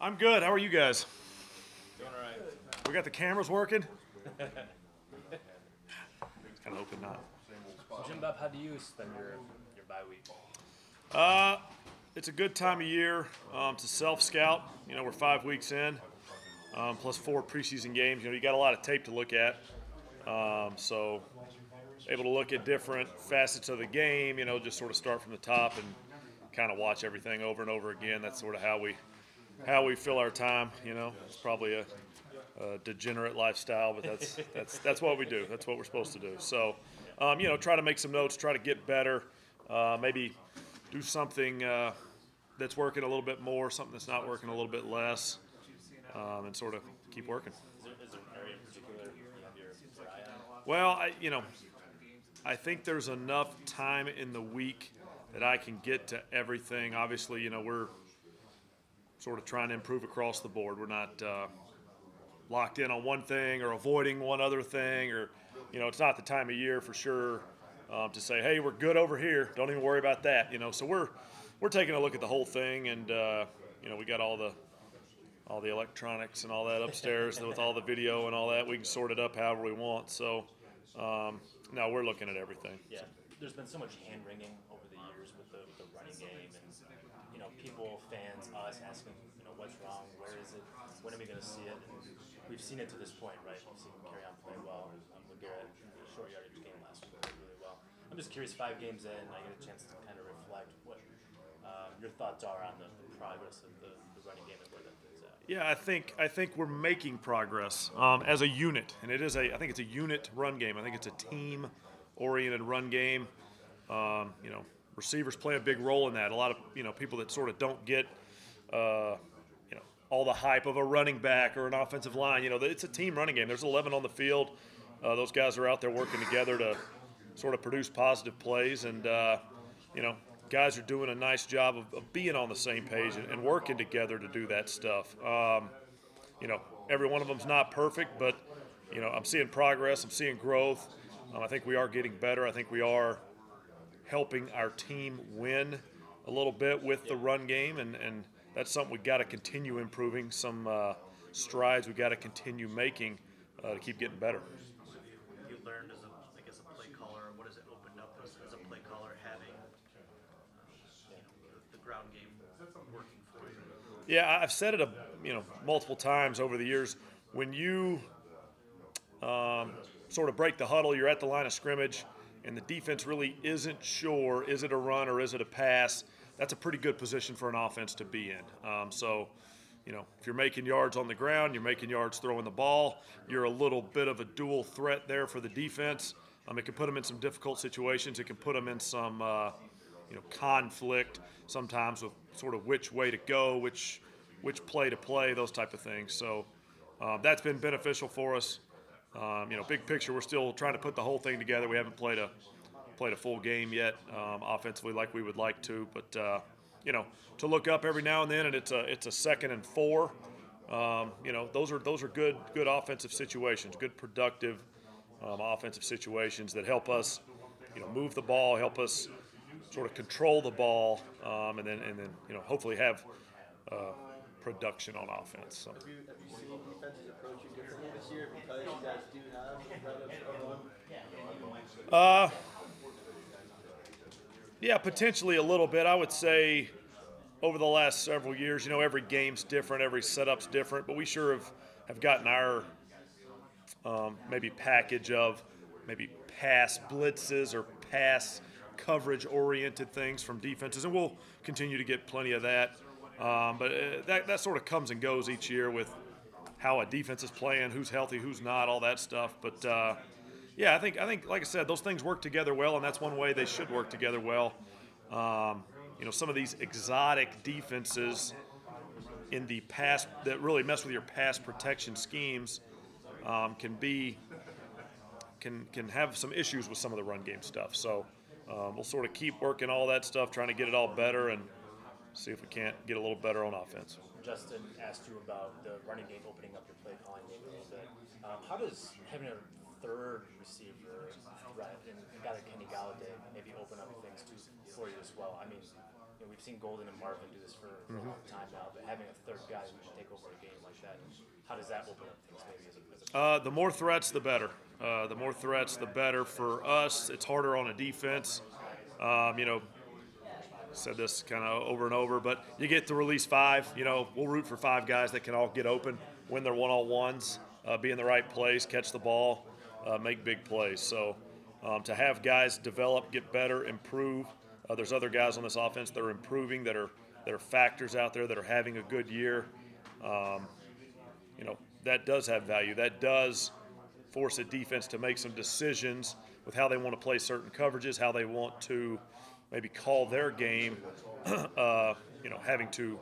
I'm good. How are you guys? Doing all right. We got the cameras working? Kind of hoping not. So Jim Bob, how do you spend your bye week? It's a good time of year to self-scout. You know, we're 5 weeks in, plus 4 preseason games. You know, you got a lot of tape to look at. So able to look at different facets of the game, you know, just sort of start from the top and kind of watch everything over and over again. That's sort of how we fill our time, you know. It's probably a degenerate lifestyle, but that's what we do. That's what we're supposed to do. So, you know, try to make some notes, try to get better, maybe do something that's working a little bit more, something that's not working a little bit less, and sort of keep working. Is there an area in particular you have your eye on? Well, I think there's enough time in the week that I can get to everything. Obviously, you know, we're sort of trying to improve across the board. We're not locked in on one thing or avoiding one other thing, or, you know, it's not the time of year for sure to say, hey, we're good over here. Don't even worry about that, you know. So we're taking a look at the whole thing, and you know, we got all the electronics and all that upstairs with all the video and all that. We can sort it up however we want. So no, we're looking at everything. Yeah, there's been so much hand wringing over the years with the running game, and you know, people, fans, us asking, you know, what's wrong, where is it, when are we going to see it? And we've seen it to this point, right? We've seen Carry On play well. Garrett, the short yardage game last week played really well. I'm just curious, 5 games in, I get a chance to kind of reflect what your thoughts are on the progress of the running game and where that is at. Yeah, I think we're making progress as a unit, and I think it's a unit run game. I think it's a team-oriented run game. You know, receivers play a big role in that. A lot of, you know, people that sort of don't get you know, all the hype of a running back or an offensive line. You know, it's a team running game. There's 11 on the field. Those guys are out there working together to sort of produce positive plays, and you know, guys are doing a nice job of being on the same page and working together to do that stuff. You know, every one of them's not perfect, but you know, I'm seeing progress. I'm seeing growth. I think we are getting better. I think we are helping our team win a little bit with the run game, and that's something we've got to continue improving. Some strides we've got to continue making to keep getting better. You learned as a play caller, what has it opened up as a play caller, having the ground game working for you? Yeah, I've said it multiple times over the years. When you sort of break the huddle, you're at the line of scrimmage, and the defense really isn't sure, is it a run or is it a pass? That's a pretty good position for an offense to be in. So, you know, if you're making yards on the ground, you're making yards throwing the ball, you're a little bit of a dual threat there for the defense. It can put them in some difficult situations. It can put them in some, you know, conflict sometimes with sort of which way to go, which play to play, those type of things. So that's been beneficial for us. You know, big picture, we're still trying to put the whole thing together. We haven't played a full game yet, offensively like we would like to, but you know, to look up every now and then, and it's a 2nd and 4. You know, those are good offensive situations, good productive offensive situations that help us, you know, move the ball, help us sort of control the ball, and then you know, hopefully have production on offense. So. Have you seen defenses approach you differently this year because you guys do have run? Yeah, potentially a little bit. I would say over the last several years, you know, every game's different, every setup's different, but we sure have gotten our maybe package of maybe pass blitzes or pass coverage-oriented things from defenses, and we'll continue to get plenty of that. But that sort of comes and goes each year with how a defense is playing, who's healthy, who's not, all that stuff. But yeah, I think, like I said, those things work together well, and that's one way they should work together well. You know, some of these exotic defenses in the pass that really mess with your pass protection schemes can have some issues with some of the run game stuff. So we'll sort of keep working all that stuff, trying to get it all better, and see if we can't get a little better on offense. Justin asked you about the running game opening up your play calling game a little bit. How does having a third receiver threat and got a Kenny Galladay maybe open up things for you as well? I mean, you we've seen Golden and Marvin do this for a long time now, but having a third guy who can take over a game like that, how does that open up things maybe as a The more threats, the better. The more threats, the better for us. It's harder on a defense. Said this kind of over and over, but you get to release 5. We'll root for 5 guys that can all get open, win their one-on-ones, be in the right place, catch the ball, make big plays. So to have guys develop, get better, improve. There's other guys on this offense that are improving, that are factors out there that are having a good year. That does have value. That does force a defense to make some decisions with how they want to play certain coverages, how they want to maybe call their game, having to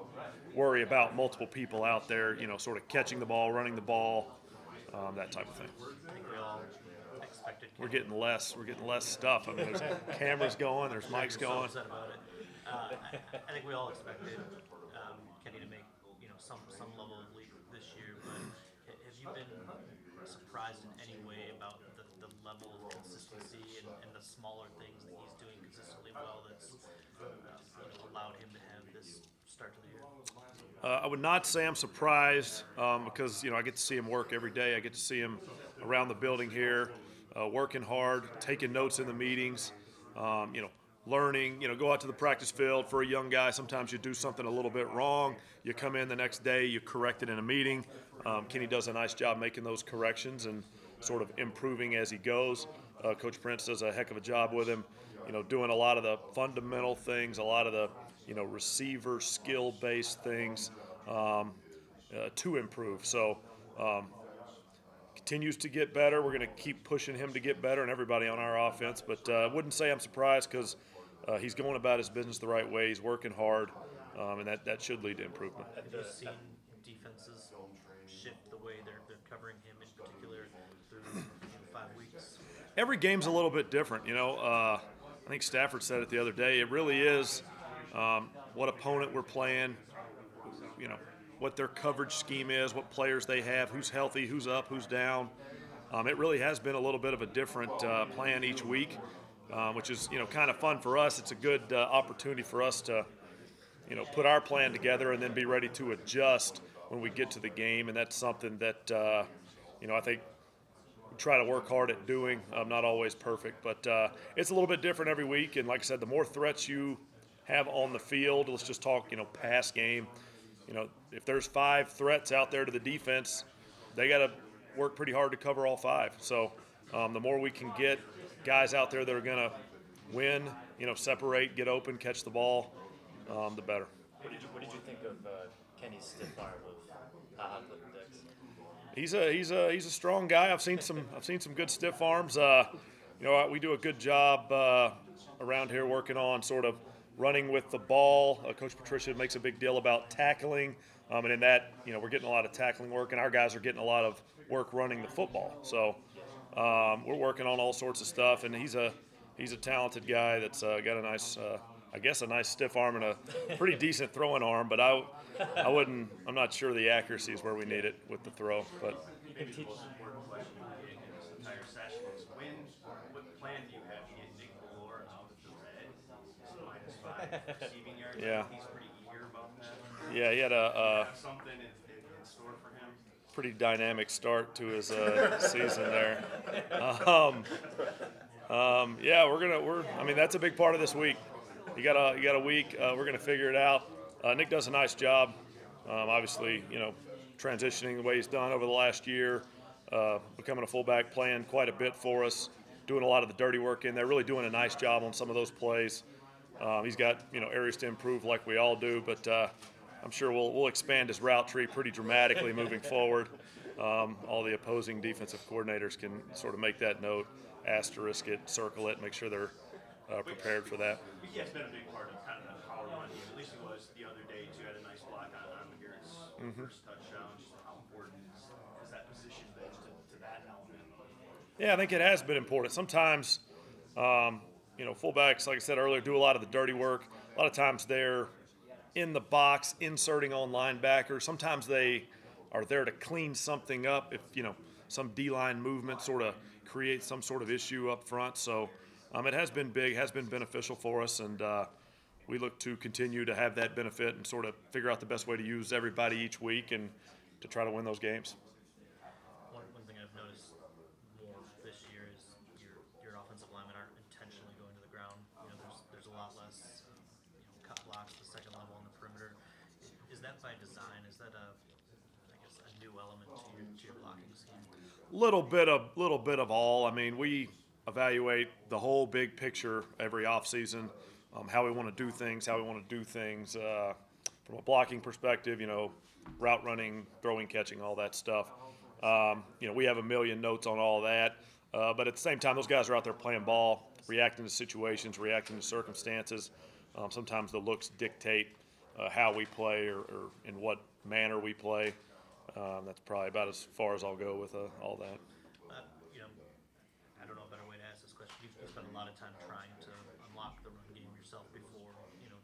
worry about multiple people out there, sort of catching the ball, running the ball, that type of thing. I think we all expected. We're getting less stuff. I mean, there's cameras going, there's mics So going. upset about it. I think we all expected Kenny to make some level of leap this year, but have you been surprised in any way about the level of consistency and the smaller things that he's doing consistently well that's allowed him to have this start to the year? I would not say I'm surprised because I get to see him work every day. I get to see him around the building here, working hard, taking notes in the meetings, learning. Go out to the practice field. For a young guy, sometimes you do something a little bit wrong. You come in the next day, you correct it in a meeting. Kenny does a nice job making those corrections and sort of improving as he goes. Coach Prince does a heck of a job with him, doing a lot of the fundamental things, a lot of the receiver skill-based things to improve. So continues to get better. We're going to keep pushing him to get better and everybody on our offense. But I wouldn't say I'm surprised because he's going about his business the right way. He's working hard, and that should lead to improvement. Have you seen defenses shift the way they're covering him in particular through 5 weeks? Every game's a little bit different. I think Stafford said it the other day. It really is what opponent we're playing, what their coverage scheme is, what players they have, who's healthy, who's up, who's down. It really has been a little bit of a different plan each week, which is kind of fun for us. It's a good opportunity for us to put our plan together and then be ready to adjust when we get to the game, and that's something that I think we try to work hard at doing. Not always perfect, but it's a little bit different every week. And like I said, the more threats you have on the field, let's just talk pass game. If there's 5 threats out there to the defense, they got to work pretty hard to cover all 5. So the more we can get guys out there that are going to win, separate, get open, catch the ball, the better. What did you think of Kenny's stiff arm of Clifton Dix? He's a strong guy. I've seen some good stiff arms. We do a good job around here working on sort of running with the ball. Coach Patricia makes a big deal about tackling, and in that, we're getting a lot of tackling work, and our guys are getting a lot of work running the football. So we're working on all sorts of stuff, and he's a talented guy that's got a nice, a nice stiff arm and a pretty decent throwing arm. But I'm not sure the accuracy is where we need it with the throw. But You can teach one more question in this entire session is what plan do you have to get Nick Bellore out of the red? -5 receiving yards. Yeah. He's pretty eager about that. yeah, he had a Have something in store for him. pretty dynamic start to his season there. That's a big part of this week. You got a week. We're gonna figure it out. Nick does a nice job. Obviously, transitioning the way he's done over the last year, becoming a fullback, playing quite a bit for us, doing a lot of the dirty work in there, really doing a nice job on some of those plays. He's got areas to improve like we all do, but I'm sure we'll expand his route tree pretty dramatically moving forward. All the opposing defensive coordinators can sort of make that note, asterisk it, circle it, make sure they're prepared for that. Yeah, it's been a big part of kind of that power run game. At least it was the other day too. Had a nice block on Garrett's first touchdown. Just how important is that position been to that element? Yeah, I think it has been important. Sometimes, fullbacks, like I said earlier, do a lot of the dirty work. A lot of times they're in the box, inserting on linebackers. Sometimes they are there to clean something up if, some D-line movement sort of creates some sort of issue up front. So it has been big, has been beneficial for us, and we look to continue to have that benefit and sort of figure out the best way to use everybody each week and to try to win those games. One thing I've noticed more this year is your offensive linemen aren't intentionally going to the ground. There's a lot less cut blocks at the second level on the perimeter. Is that by design? Is that a new element to your blocking scheme? Little bit of all. I mean, we evaluate the whole big picture every offseason, how we want to do things, from a blocking perspective, route running, throwing, catching, all that stuff. We have a million notes on all that, but at the same time, those guys are out there playing ball, reacting to situations, reacting to circumstances. Sometimes the looks dictate how we play or in what manner we play. That's probably about as far as I'll go with all that. I don't know a better way to ask this question. You've spent a lot of time trying to unlock the run game yourself before,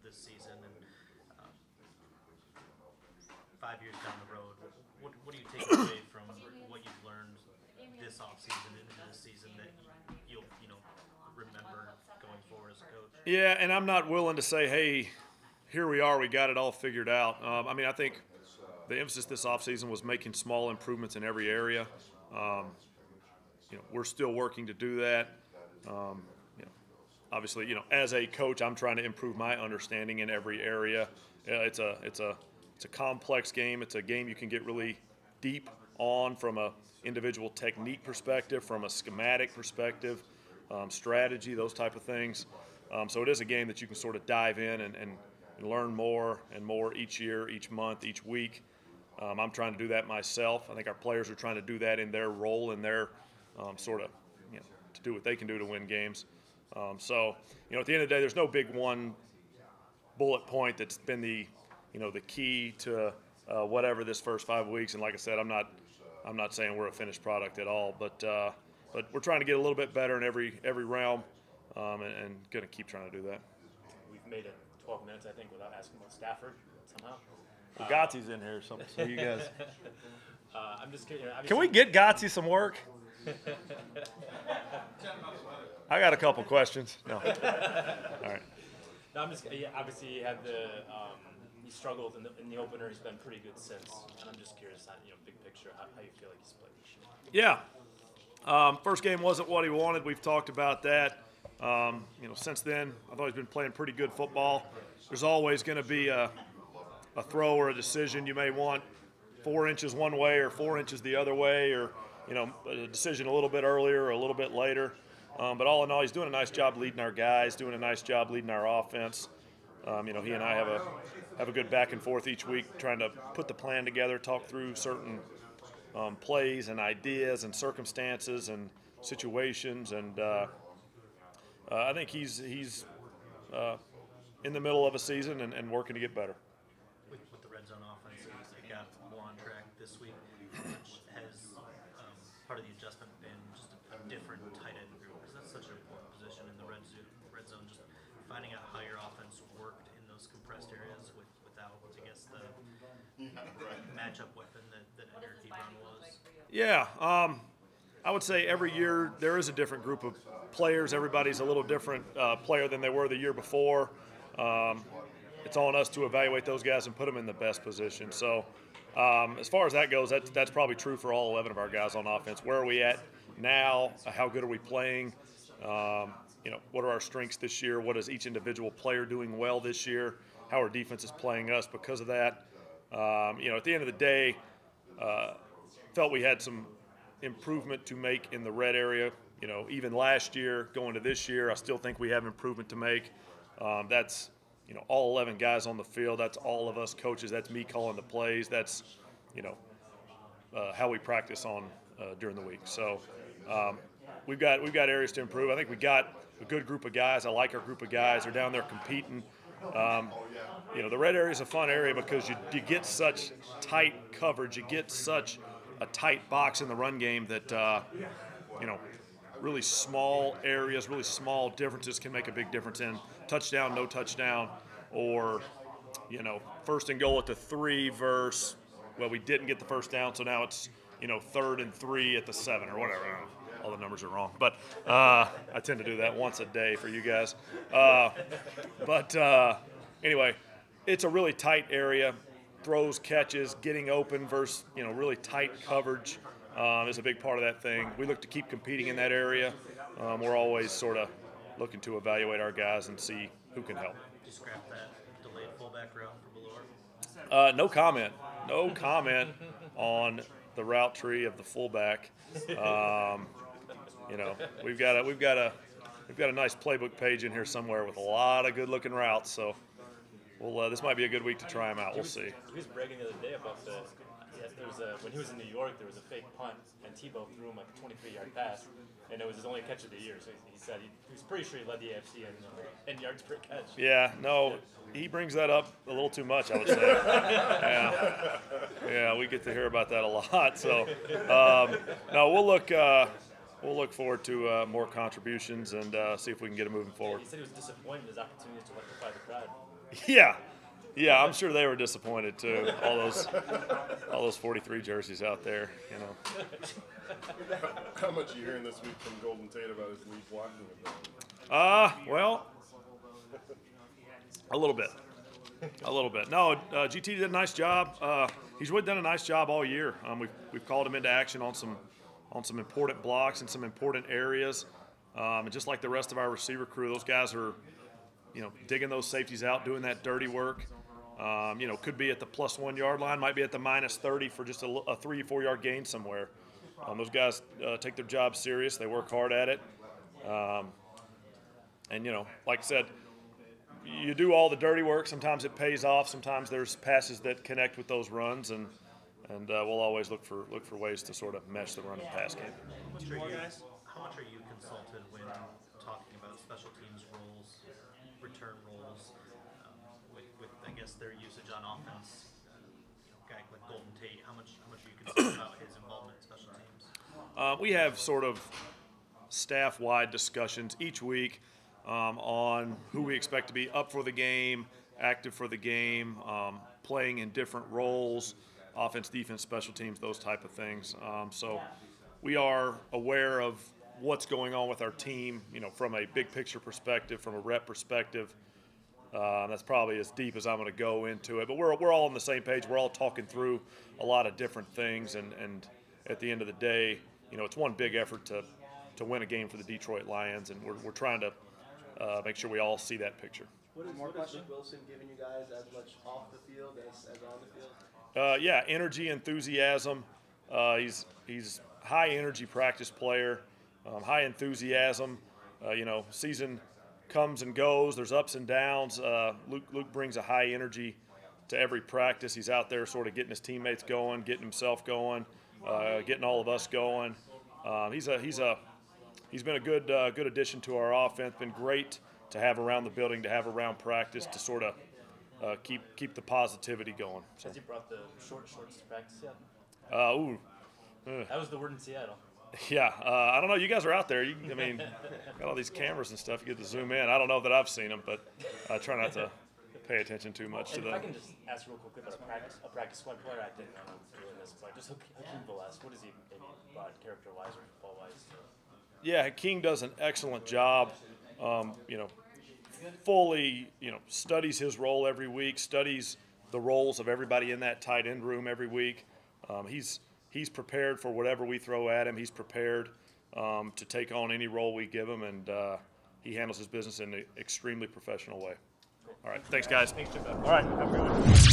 this season. And 5 years down the road, what do you take away from what you've learned this offseason and this season that you'll remember going forward as a coach? Yeah, and I'm not willing to say, hey, here we are, we got it all figured out. I think the emphasis this offseason was making small improvements in every area. We're still working to do that. Obviously, as a coach, I'm trying to improve my understanding in every area. It's a complex game. It's a game you can get really deep on from a individual technique perspective, from a schematic perspective, strategy, those type of things. So it is a game that you can sort of dive in and learn more and more each year, each month, each week. I'm trying to do that myself. I think our players are trying to do that in their role, in their to do what they can do to win games. So at the end of the day, there's no big one bullet point that's been the key to whatever this first 5 weeks. And like I said, I'm not saying we're a finished product at all, but we're trying to get a little bit better in every realm, and going to keep trying to do that. We've made it 12 minutes, I think, without asking about Stafford somehow. Well, Gotzi's in here, so you guys. I'm just curious. Can we get Gotzi some work? I got a couple questions. No. All right. No, I'm just obviously he had he struggled in the opener. He's been pretty good since, and I'm just curious, big picture, how you feel like he's played this year. Yeah. First game wasn't what he wanted. We've talked about that. Since then, I thought he's been playing pretty good football. There's always going to be a throw or a decision you may want 4 inches one way or 4 inches the other way, or a decision a little bit earlier or a little bit later. But all in all, he's doing a nice job leading our guys, doing a nice job leading our offense. He and I have a good back and forth each week, trying to put the plan together, talk through certain plays and ideas and circumstances and situations, and I think he's in the middle of a season and working to get better. With the red zone offense, it got more on track this week, which has part of the adjustment been just a different tight end group, because that's such an important position in the red zone. Just finding out how your offense worked in those compressed areas without, I guess, the matchup weapon that Eric Ebron was. Yeah, I would say every year there is a different group of players. Everybody's a little different player than they were the year before. It's on us to evaluate those guys and put them in the best position. So as far as that goes, that's probably true for all 11 of our guys on offense. Where are we at now? How good are we playing? What are our strengths this year? What is each individual player doing well this year? How are defenses playing us because of that? At the end of the day, felt we had some improvement to make in the red area. Even last year, going to this year, I still think we have improvement to make. That's all 11 guys on the field. That's all of us coaches. That's me calling the plays. That's how we practice on during the week. So we've got areas to improve. I think we got a good group of guys. I like our group of guys. They're down there competing. The red area is a fun area because you get such tight coverage. You get such a tight box in the run game that really small areas, really small differences can make a big difference in touchdown, no touchdown, or first and goal at the 3 versus, well, we didn't get the first down, so now it's 3rd and 3 at the 7 or whatever. I don't know. All the numbers are wrong, but I tend to do that once a day for you guys. anyway, it's a really tight area. Throws, catches, getting open versus really tight coverage is a big part of that thing. We look to keep competing in that area. We're always sort of looking to evaluate our guys and see who can help. Did you scrap that delayed fullback route for Ballore? No comment. No comment on the route tree of the fullback. We've got a nice playbook page in here somewhere with a lot of good-looking routes. So this might be a good week to try them out. We'll see. He was bragging the other day about when he was in New York, there was a fake punt, and Tebow threw him like a 23-yard pass, and it was his only catch of the year. So he said he was pretty sure he led the AFC in yards per catch. Yeah, no, he brings that up a little too much, I would say. Yeah, we get to hear about that a lot. So, no, we'll look forward to more contributions and see if we can get it moving forward. He said he was disappointed in his opportunities to electrify the crowd. Yeah, I'm sure they were disappointed too. All those 43 jerseys out there, How much are you hearing this week from Golden Tate about his lead blocking ability? Well, a little bit. No, GT did a nice job. He's really done a nice job all year. We've called him into action on some important blocks in some important areas, and just like the rest of our receiver crew, those guys are digging those safeties out, doing that dirty work. Could be at the +1 yard line, might be at the -30 for just a 3-4 yard gain somewhere. Those guys take their job serious. They work hard at it. Like I said, you do all the dirty work. Sometimes it pays off. Sometimes there's passes that connect with those runs, and we'll always look for ways to sort of mesh the run and pass game. How much are you consulted when talking about special teams roles, return roles, with I guess their usage on offense? A guy like Golden Tate, how much are you consulted about his involvement in special teams? We have sort of staff-wide discussions each week on who we expect to be up for the game, active for the game, playing in different roles, offense, defense, special teams, those type of things. So we are aware of what's going on with our team, from a big picture perspective, from a rep perspective. That's probably as deep as I'm going to go into it. But we're all on the same page. We're all talking through a lot of different things, and at the end of the day, it's one big effort to win a game for the Detroit Lions, and we're trying to make sure we all see that picture. What is Nick Wilson giving you guys as much off the field as on the field? Yeah, energy, enthusiasm. He's high energy practice player, high enthusiasm. Season comes and goes. There's ups and downs. Luke brings a high energy to every practice. He's out there sort of getting his teammates going, getting himself going, getting all of us going. He's been a good addition to our offense. Been great to have around the building, to have around practice, to sort of keep the positivity going. So. Has he brought the shorts to practice yet? That was the word in Seattle. Yeah, I don't know. You guys are out there. Got all these cameras and stuff. You get to zoom in. I don't know that I've seen them, but I try not to pay attention too much to them. If I can just ask real quick about a practice squad player, I didn't know doing this, but just Hakeem Velez, what is he maybe brought character-wise or football-wise? Yeah, Hakeem does an excellent job. Fully, studies his role every week, studies the roles of everybody in that tight end room every week. He's prepared for whatever we throw at him. He's prepared to take on any role we give him, and he handles his business in an extremely professional way. All right, thanks, guys. Thanks, Jim Bob. All right, have a good one.